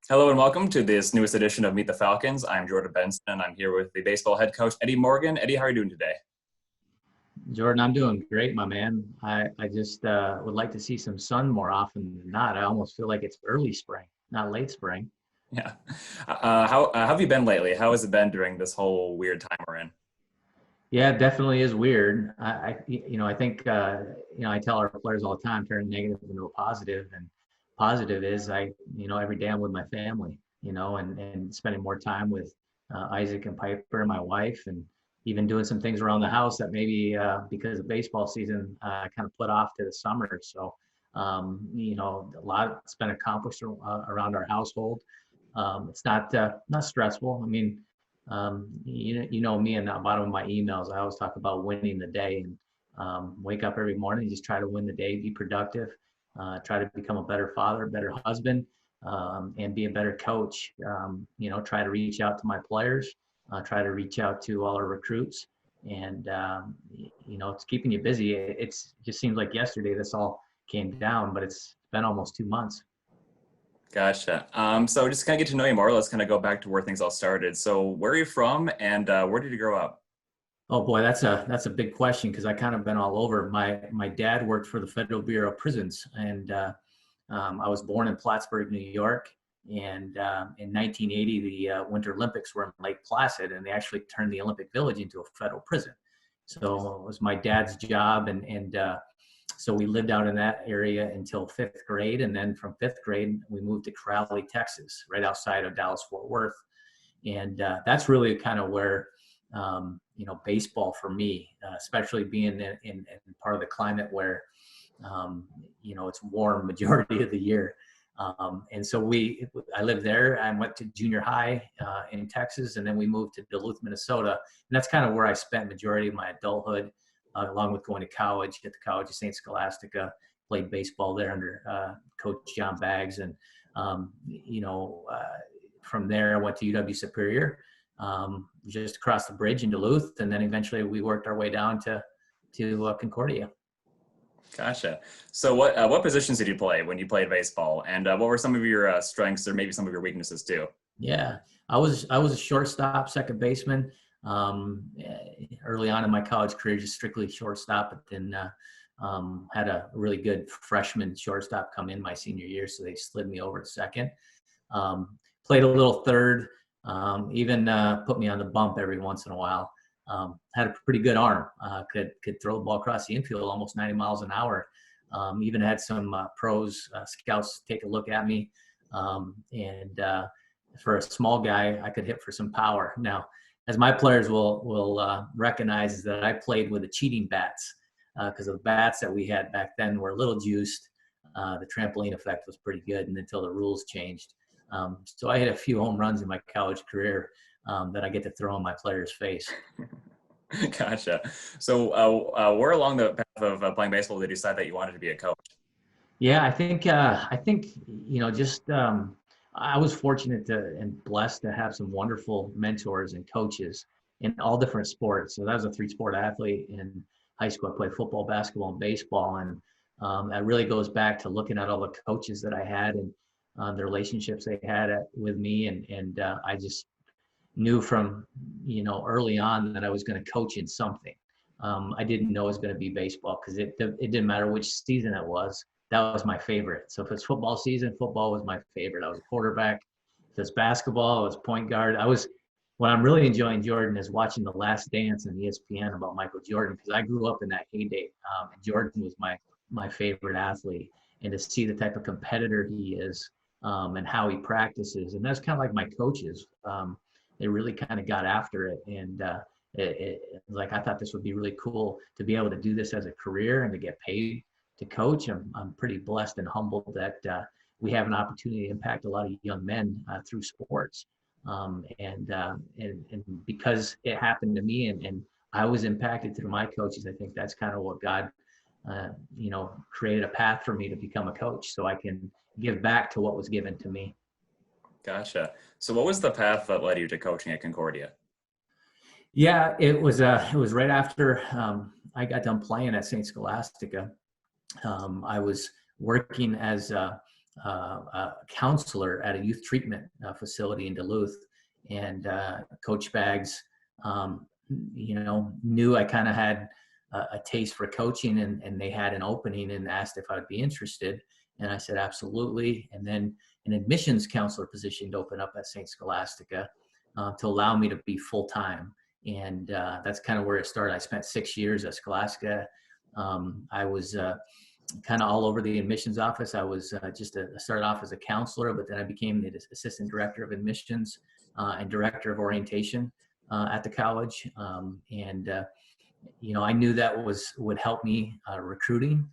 Hello and welcome to this newest edition of Meet the Falcons. I'm Jordan Benson and I'm here with the baseball head coach, Eddy Morgan. Eddy, how are you doing today? Jordan, I'm doing great, my man. I just would like to see some sun more often than not. I almost feel like it's early spring, not late spring. Yeah. How have you been lately? How has it been during this whole weird time we're in? Yeah, it definitely is weird. I think, I tell our players all the time, turn negative into a positive, and positive is every day I'm with my family, and spending more time with Isaac and Piper, my wife, and even doing some things around the house that maybe because of baseball season, kind of put off to the summer. So, a lot's been accomplished around our household. It's not stressful. I mean, you know me, and at the bottom of my emails, I always talk about winning the day and wake up every morning, just try to win the day, be productive, try to become a better father, better husband, and be a better coach. Try to reach out to my players, try to reach out to all our recruits, and it's keeping you busy. It just seems like yesterday this all came down, but it's been almost 2 months. Gotcha. So just kind of get to know you more. Let's kind of go back to where things all started. So where are you from and where did you grow up? Oh boy, that's a big question because I kind of been all over. My dad worked for the Federal Bureau of Prisons, and I was born in Plattsburgh, New York. And in 1980, the Winter Olympics were in Lake Placid, and they actually turned the Olympic Village into a federal prison. So it was my dad's job, and so we lived out in that area until fifth grade, and then from fifth grade we moved to Crowley, Texas, right outside of Dallas Fort Worth, and that's really kind of where baseball for me, especially being in part of the climate where it's warm majority of the year. And so I lived there. I went to junior high in Texas, and then we moved to Duluth, Minnesota. And that's kind of where I spent majority of my adulthood, along with going to college at the College of St. Scholastica, played baseball there under Coach John Baggs. And, from there, I went to UW Superior, just across the bridge in Duluth. And then eventually we worked our way down to Concordia. Gotcha. So what positions did you play when you played baseball, and what were some of your strengths or maybe some of your weaknesses too? Yeah, I was a shortstop, second baseman. Early on in my college career, just strictly shortstop, but then had a really good freshman shortstop come in my senior year, so they slid me over to second. Played a little third, even put me on the bump every once in a while. Had a pretty good arm, could throw the ball across the infield almost 90 miles an hour. Even had some pros, scouts take a look at me. And for a small guy, I could hit for some power. Now, as my players will recognize, is that I played with the cheating bats because the bats that we had back then were a little juiced. The trampoline effect was pretty good, and until the rules changed. So I hit a few home runs in my college career that I get to throw in my players' face. Gotcha. So where along the path of playing baseball did you decide that you wanted to be a coach? Yeah, I think just I was fortunate and blessed to have some wonderful mentors and coaches in all different sports. So that was a three-sport athlete in high school. I played football, basketball, and baseball, and that really goes back to looking at all the coaches that I had and the relationships they had with me, and I just knew from early on that I was going to coach in something. I didn't know it was going to be baseball because it didn't matter which season it was. That was my favorite. So if it's football season, football was my favorite. I was a quarterback. If it's basketball, I was point guard. What I'm really enjoying, Jordan, is watching The Last Dance on ESPN about Michael Jordan because I grew up in that heyday. And Jordan was my favorite athlete, and to see the type of competitor he is and how he practices, and that's kind of like my coaches. They really kind of got after it, and like I thought this would be really cool to be able to do this as a career and to get paid to coach. I'm pretty blessed and humbled that we have an opportunity to impact a lot of young men through sports. And because it happened to me and I was impacted through my coaches, I think that's kind of what God, created a path for me to become a coach so I can give back to what was given to me. Gotcha. So what was the path that led you to coaching at Concordia? Yeah, it was right after I got done playing at St. Scholastica. I was working as a counselor at a youth treatment facility in Duluth, and Coach Baggs, knew I kind of had a taste for coaching, and they had an opening and asked if I would be interested, and I said absolutely. And then an admissions counselor position opened up at St. Scholastica to allow me to be full time, and that's kind of where it started. I spent 6 years at Scholastica. I was kind of all over the admissions office. I was started off as a counselor, but then I became the assistant director of admissions and director of orientation at the college. I knew that would help me recruiting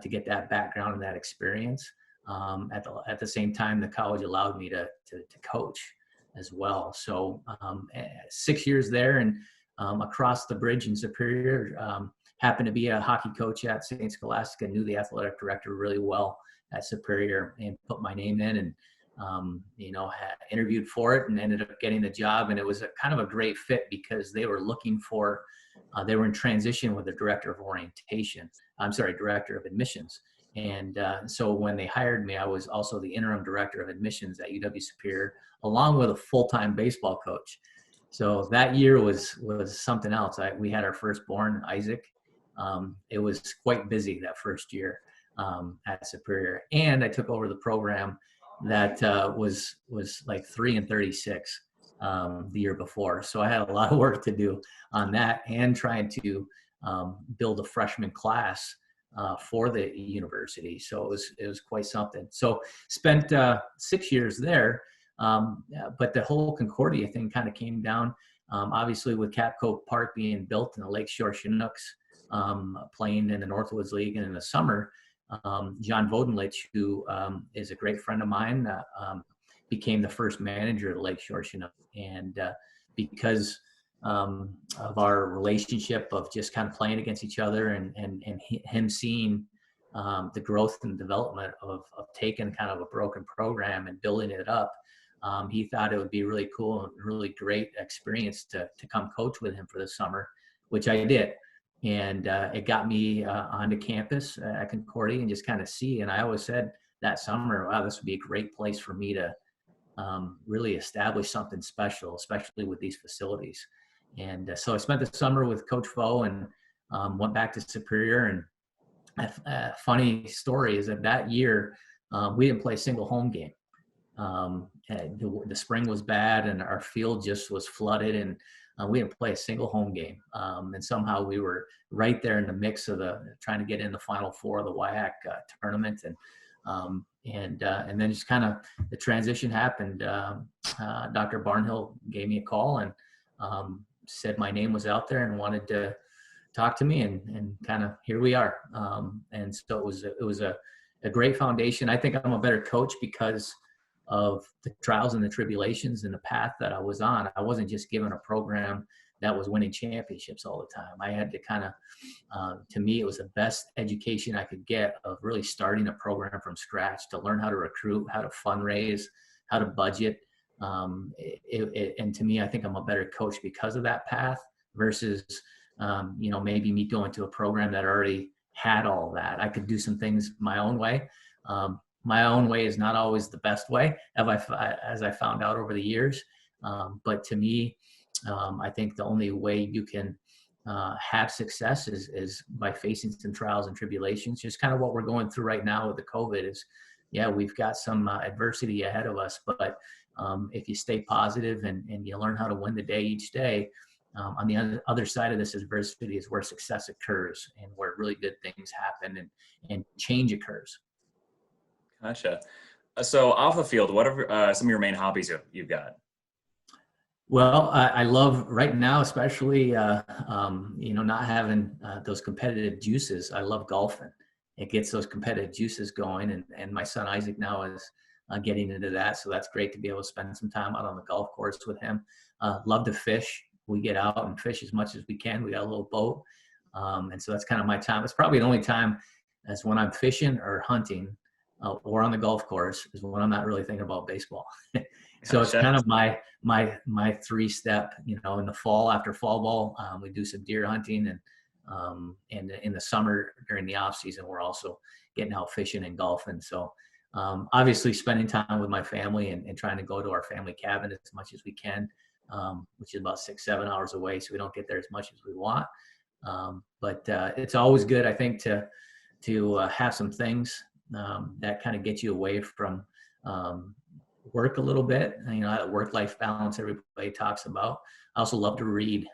to get that background and that experience. At the same time, the college allowed me to coach as well. So 6 years there, and across the bridge in Superior. Happened to be a hockey coach at St. Scholastica, knew the athletic director really well at Superior, and put my name in, and interviewed for it and ended up getting the job. And it was kind of a great fit because they were looking for, they were in transition with the director of admissions. And so when they hired me, I was also the interim director of admissions at UW Superior, along with a full-time baseball coach. So that year was something else. We had our firstborn, Isaac. It was quite busy that first year at Superior, and I took over the program that was like 3-36 the year before. So I had a lot of work to do on that, and trying to build a freshman class for the university. So it was quite something. So spent 6 years there, but the whole Concordia thing kind of came down. Obviously, with Capco Park being built and the Lakeshore Chinooks playing in the Northwoods League, and in the summer, John Vodenlich, who is a great friend of mine, became the first manager of the Lakeshore Chinook. And because of our relationship of just kind of playing against each other, and him seeing the growth and development of taking kind of a broken program and building it up, he thought it would be really cool and really great experience to come coach with him for the summer, which I did. And it got me onto campus at Concordia and just kind of see. And I always said that summer, wow, this would be a great place for me to really establish something special, especially with these facilities. And so I spent the summer with Coach Foe, and went back to Superior. And a funny story is that year we didn't play a single home game. The spring was bad, and our field just was flooded, and we didn't play a single home game. And somehow we were right there in the mix of trying to get in the Final Four of the WIAC tournament. And then just kind of the transition happened. Dr. Barnhill gave me a call and said my name was out there and wanted to talk to me, and kind of here we are. And so it was a great foundation. I think I'm a better coach because of the trials and the tribulations and the path that I was on. I wasn't just given a program that was winning championships all the time. I had to kind of, to me, it was the best education I could get of really starting a program from scratch, to learn how to recruit, how to fundraise, how to budget. And to me, I think I'm a better coach because of that path versus, maybe me going to a program that already had all that. I could do some things my own way. My own way is not always the best way, as I found out over the years. But to me, I think the only way you can have success is by facing some trials and tribulations. Just kind of what we're going through right now with the COVID is, yeah, we've got some adversity ahead of us. But if you stay positive and you learn how to win the day each day, on the other side of this adversity is where success occurs and where really good things happen and change occurs. Gotcha. So off the field, what are some of your main hobbies you've got? Well, I love right now, especially, not having those competitive juices. I love golfing. It gets those competitive juices going. And my son Isaac now is getting into that. So that's great to be able to spend some time out on the golf course with him. Love to fish. We get out and fish as much as we can. We got a little boat. And so that's kind of my time. It's probably the only time as when I'm fishing or hunting or on the golf course is when I'm not really thinking about baseball. So it's kind of my 3-step, in the fall after fall ball, we do some deer hunting, and in the summer during the off season, we're also getting out fishing and golfing. So Obviously, spending time with my family and trying to go to our family cabin as much as we can, which is about 6-7 hours away, so we don't get there as much as we want. But it's always good, I think, to have some things that kind of get you away from um, work a little bit. That work-life balance everybody talks about. I also love to read.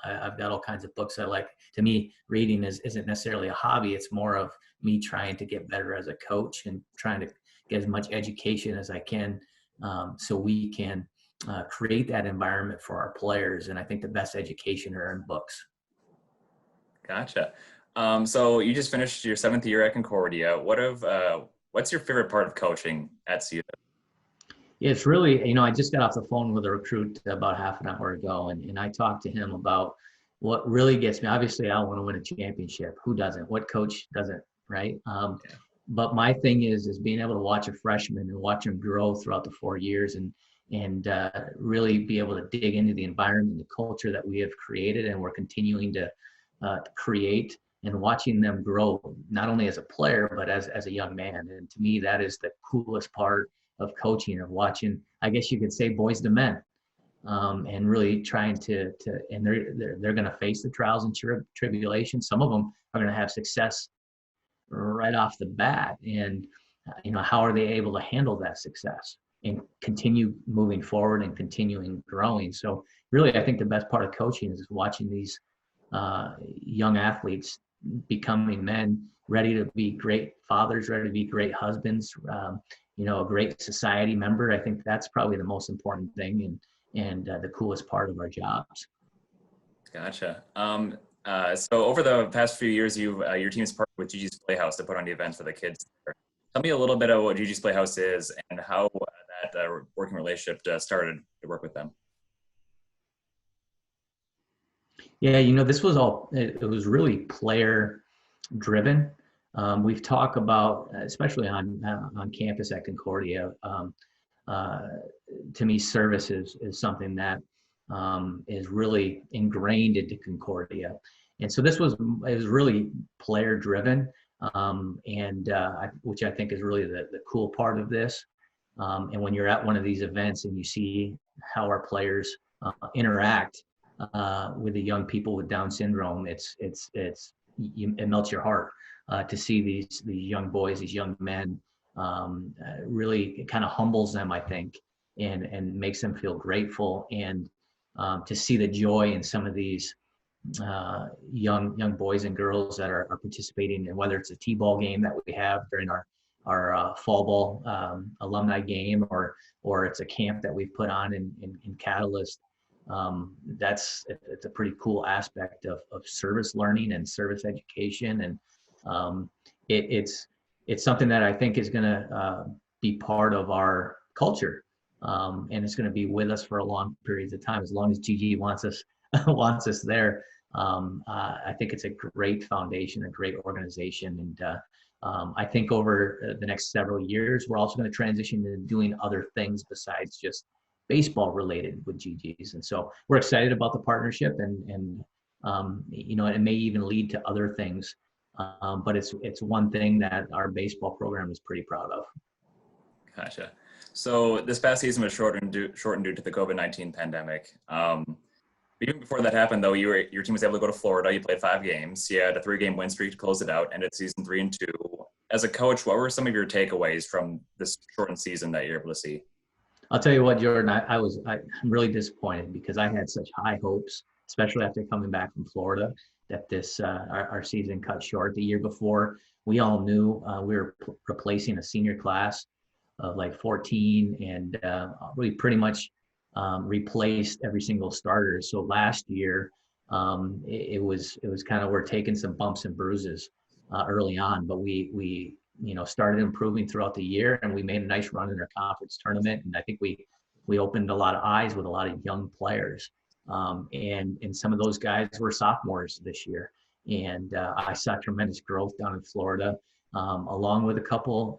I've got all kinds of books I like. To me, reading isn't necessarily a hobby. It's more of me trying to get better as a coach and trying to get as much education as I can, so we can create that environment for our players. And I think the best education are in books. Gotcha. So you just finished your 7th year at Concordia. What's your favorite part of coaching at CU? It's really, I just got off the phone with a recruit about half an hour ago, and I talked to him about what really gets me. Obviously, I want to win a championship. Who doesn't? What coach doesn't, right? Yeah. But my thing is being able to watch a freshman and watch him grow throughout the 4 years, and really be able to dig into the environment, the culture that we have created, and we're continuing to create, and watching them grow, not only as a player, but as a young man. And to me, that is the coolest part of coaching, of watching, I guess you could say, boys to men, and really trying and they're going to face the trials and tribulations. Some of them are going to have success right off the bat. And, how are they able to handle that success and continue moving forward and continuing growing? So really, I think the best part of coaching is watching these young athletes becoming men, ready to be great fathers, ready to be great husbands, a great society member. I think that's probably the most important thing, and the coolest part of our jobs. Gotcha. So over the past few years, your team's partnered with Gigi's Playhouse to put on the events for the kids there. Tell me a little bit of what Gigi's Playhouse is and how that working relationship started to work with them. Yeah, this was it was really player driven. We've talked about, especially on campus at Concordia, uh, to me, service is something that is really ingrained into Concordia. And so it was really player driven, which I think is really the cool part of this. And when you're at one of these events and you see how our players interact with the young people with Down syndrome, it melts your heart to see these young boys, these young men. Really, it kind of humbles them, I think, and makes them feel grateful. And to see the joy in some of these young boys and girls that are participating in, whether it's a T-ball game that we have during our fall ball alumni game, or it's a camp that we've put on in Catalyst. It's a pretty cool aspect of service learning and service education, and it's something that I think is going to be part of our culture, and it's going to be with us for a long periods of time, as long as Gigi wants us wants us there. I think it's a great foundation, a great organization, and I think over the next several years, we're also going to transition to doing other things besides just baseball related with GGs. And so we're excited about the partnership, and it may even lead to other things. But it's one thing that our baseball program is pretty proud of. Gotcha. So this past season was shortened due to the COVID-19 pandemic. Even before that happened, though, your team was able to go to Florida. You played 5 games. You had a 3-game win streak to close it out, ended season 3-2. As a coach, what were some of your takeaways from this shortened season that you're able to see? I'll tell you what, Jordan, I'm really disappointed because I had such high hopes, especially after coming back from Florida, that our season cut short. The year before, we all knew we were replacing a senior class of like 14, and we pretty much replaced every single starter. So last year, it was kind of, we're taking some bumps and bruises early on, but we started improving throughout the year, and we made a nice run in our conference tournament. And I think we opened a lot of eyes with a lot of young players. And some of those guys were sophomores this year. And I saw tremendous growth down in Florida, along with a couple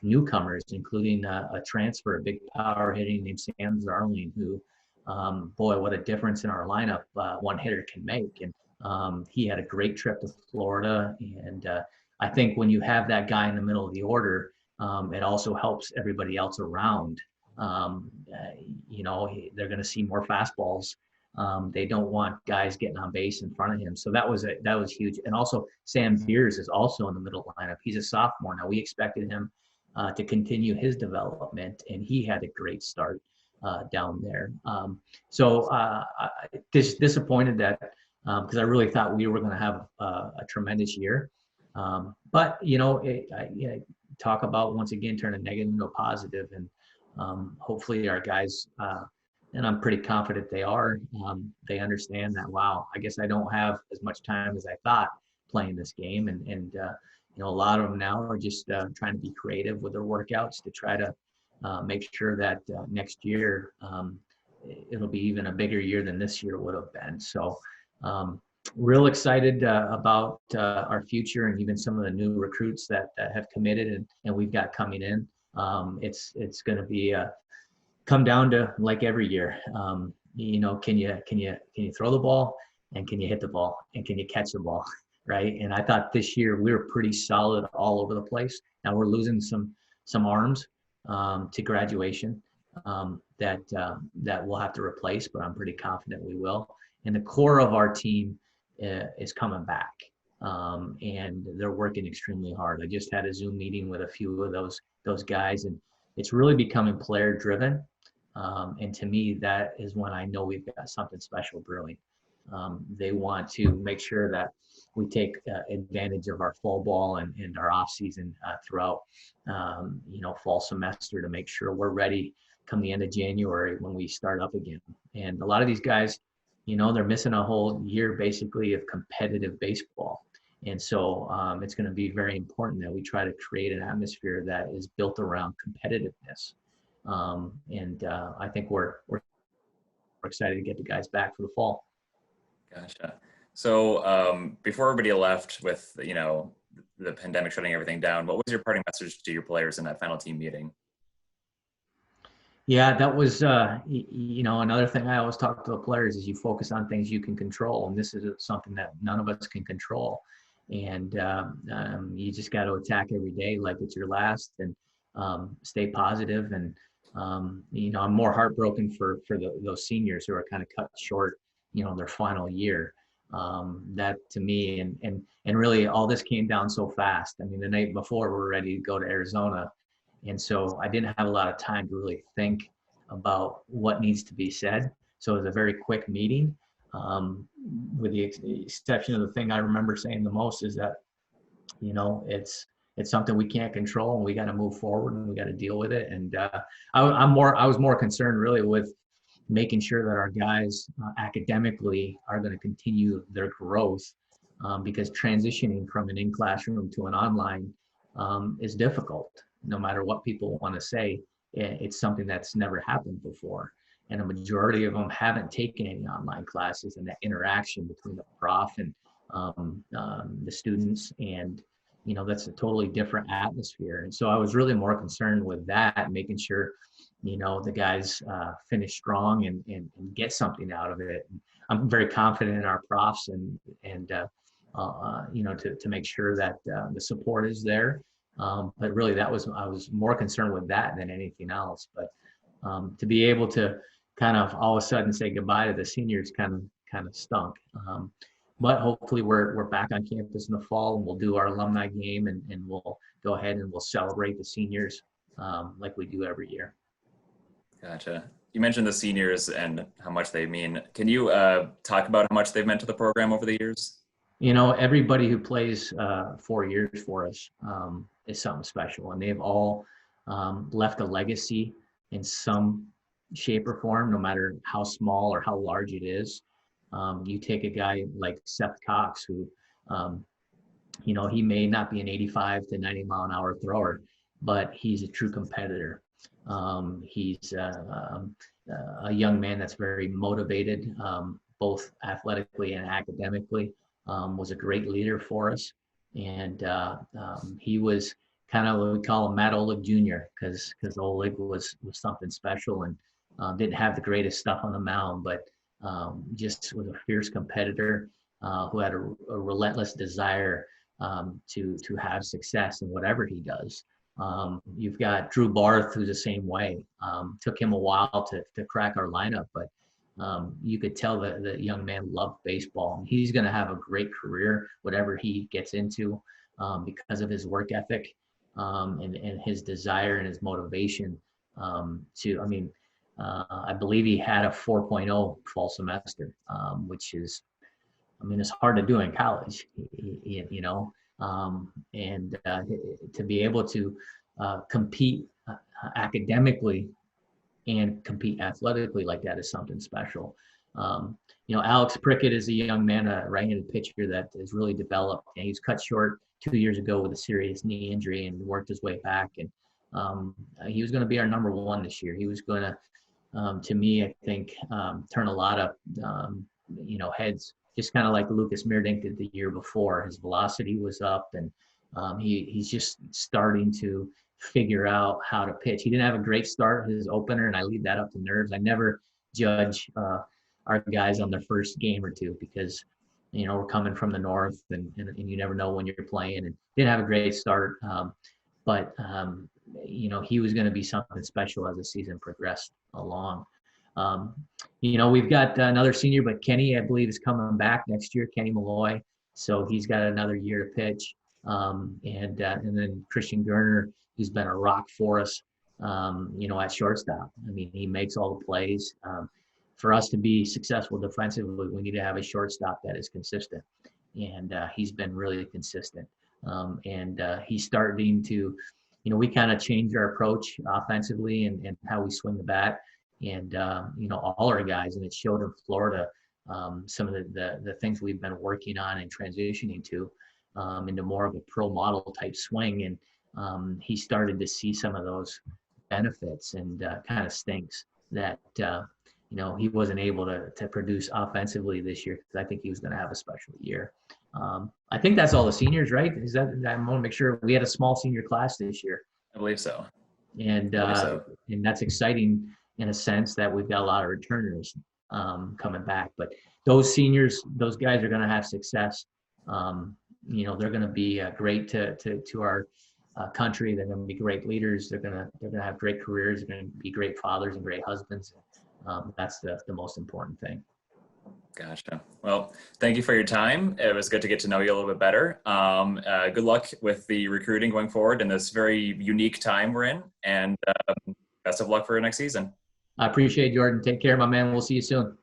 newcomers, including a transfer, a big power hitting named Sam Zarling, who, boy, what a difference in our lineup one hitter can make. And he had a great trip to Florida. And I think when you have that guy in the middle of the order, it also helps everybody else around. They're going to see more fastballs. They don't want guys getting on base in front of him. So that was huge. And also Sam Beers is also in the middle lineup. He's a sophomore now. We expected him to continue his development, and he had a great start down there. Disappointed that because I really thought we were going to have a tremendous year. But talk about once again turn a negative into a positive, and hopefully our guys, and I'm pretty confident they are, they understand that, wow, I guess I don't have as much time as I thought playing this game, and a lot of them now are just trying to be creative with their workouts to try to make sure that next year it'll be even a bigger year than this year would have been. So real excited about our future, and even some of the new recruits that have committed and we've got coming in. It's going to be come down to, like every year, can you throw the ball, and can you hit the ball, and can you catch the ball, right? And I thought this year we were pretty solid all over the place. Now we're losing some arms to graduation that we'll have to replace, but I'm pretty confident we will. And the core of our team is coming back, and they're working extremely hard. I just had a Zoom meeting with a few of those guys, and it's really becoming player driven. And to me, that is when I know we've got something special brewing. They want to make sure that we take advantage of our fall ball and our off season throughout, fall semester, to make sure we're ready come the end of January when we start up again. And a lot of these guys, they're missing a whole year basically of competitive baseball. And so it's going to be very important that we try to create an atmosphere that is built around competitiveness. I think we're excited to get the guys back for the fall. Gotcha. So before everybody left with, the pandemic shutting everything down, what was your parting message to your players in that final team meeting? Yeah, that was, another thing I always talk to the players is you focus on things you can control. And this is something that none of us can control. And you just got to attack every day like it's your last, and stay positive. And, I'm more heartbroken for those seniors who are kind of cut short, their final year. That to me, and really all this came down so fast. I mean, the night before we're ready to go to Arizona. And so I didn't have a lot of time to really think about what needs to be said. So it was a very quick meeting, with the exception of the thing I remember saying the most is that, it's something we can't control, and we got to move forward, and we got to deal with it. And I was more concerned really with making sure that our guys academically are going to continue their growth, because transitioning from an in-classroom to an online is difficult. No matter what people want to say, it's something that's never happened before. And a majority of them haven't taken any online classes, and that interaction between the prof and the students, and that's a totally different atmosphere. And so I was really more concerned with that, making sure the guys finish strong and get something out of it. And I'm very confident in our profs and to make sure that the support is there. But really I was more concerned with that than anything else. But to be able to kind of all of a sudden say goodbye to the seniors kind of stunk. But hopefully we're back on campus in the fall, and we'll do our alumni game, and we'll go ahead and we'll celebrate the seniors like we do every year. Gotcha. You mentioned the seniors and how much they mean. Can you talk about how much they've meant to the program over the years? Everybody who plays 4 years for us is something special, and they've all left a legacy in some shape or form, no matter how small or how large it is. You take a guy like Seth Cox, who, he may not be an 85 to 90 mile an hour thrower, but he's a true competitor. He's a young man that's very motivated, both athletically and academically. Was a great leader for us. And he was kind of what we call a Matt Oleg Jr. because Oleg was something special, and didn't have the greatest stuff on the mound, but just was a fierce competitor who had a relentless desire to have success in whatever he does. You've got Drew Barth, who's the same way. Took him a while to crack our lineup, but you could tell that the young man loved baseball. He's going to have a great career, whatever he gets into, because of his work ethic, and his desire and his motivation to, I mean, I believe he had a 4.0 fall semester, which is, I mean, it's hard to do in college, you know, and to be able to compete academically and compete athletically like that is something special. You know, Alex Prickett is a young man, a right-handed pitcher that has really developed. And he's cut short 2 years ago with a serious knee injury and worked his way back. And he was going to be our number one this year. He was going to me, I think, turn a lot of, you know, heads, just kind of like Lucas Meerdink did the year before. His velocity was up, and he's just starting to figure out how to pitch. He didn't have a great start, his opener, and I leave that up to nerves. I never judge our guys on their first game or two because, you know, we're coming from the north, and you never know when you're playing. And didn't have a great start, but you know, he was going to be something special as the season progressed along. You know, we've got another senior, but Kenny, I believe, is coming back next year, Kenny Malloy. So he's got another year to pitch. And then Christian Gerner, who's been a rock for us, you know, at shortstop. I mean, he makes all the plays. For us to be successful defensively, we need to have a shortstop that is consistent. And he's been really consistent. And he's starting to, you know, we kind of changed our approach offensively and how we swing the bat. And, you know, all our guys, and it showed in Florida, some of the things we've been working on and transitioning to into more of a pro model type swing. And he started to see some of those benefits, and kind of stinks that, you know, he wasn't able to produce offensively this year, because I think he was going to have a special year. I think that's all the seniors, right? Is that, I want to make sure we had a small senior class this year. I believe so. And and that's exciting in a sense that we've got a lot of returners coming back. But those seniors, those guys are going to have success. You know, they're going to be great to our country. They're going to be great leaders. They're going to have great careers. They're going to be great fathers and great husbands. That's the most important thing. Gotcha. Well, thank you for your time. It was good to get to know you a little bit better. Good luck with the recruiting going forward in this very unique time we're in, and best of luck for next season. I appreciate it, Jordan. Take care, my man. We'll see you soon.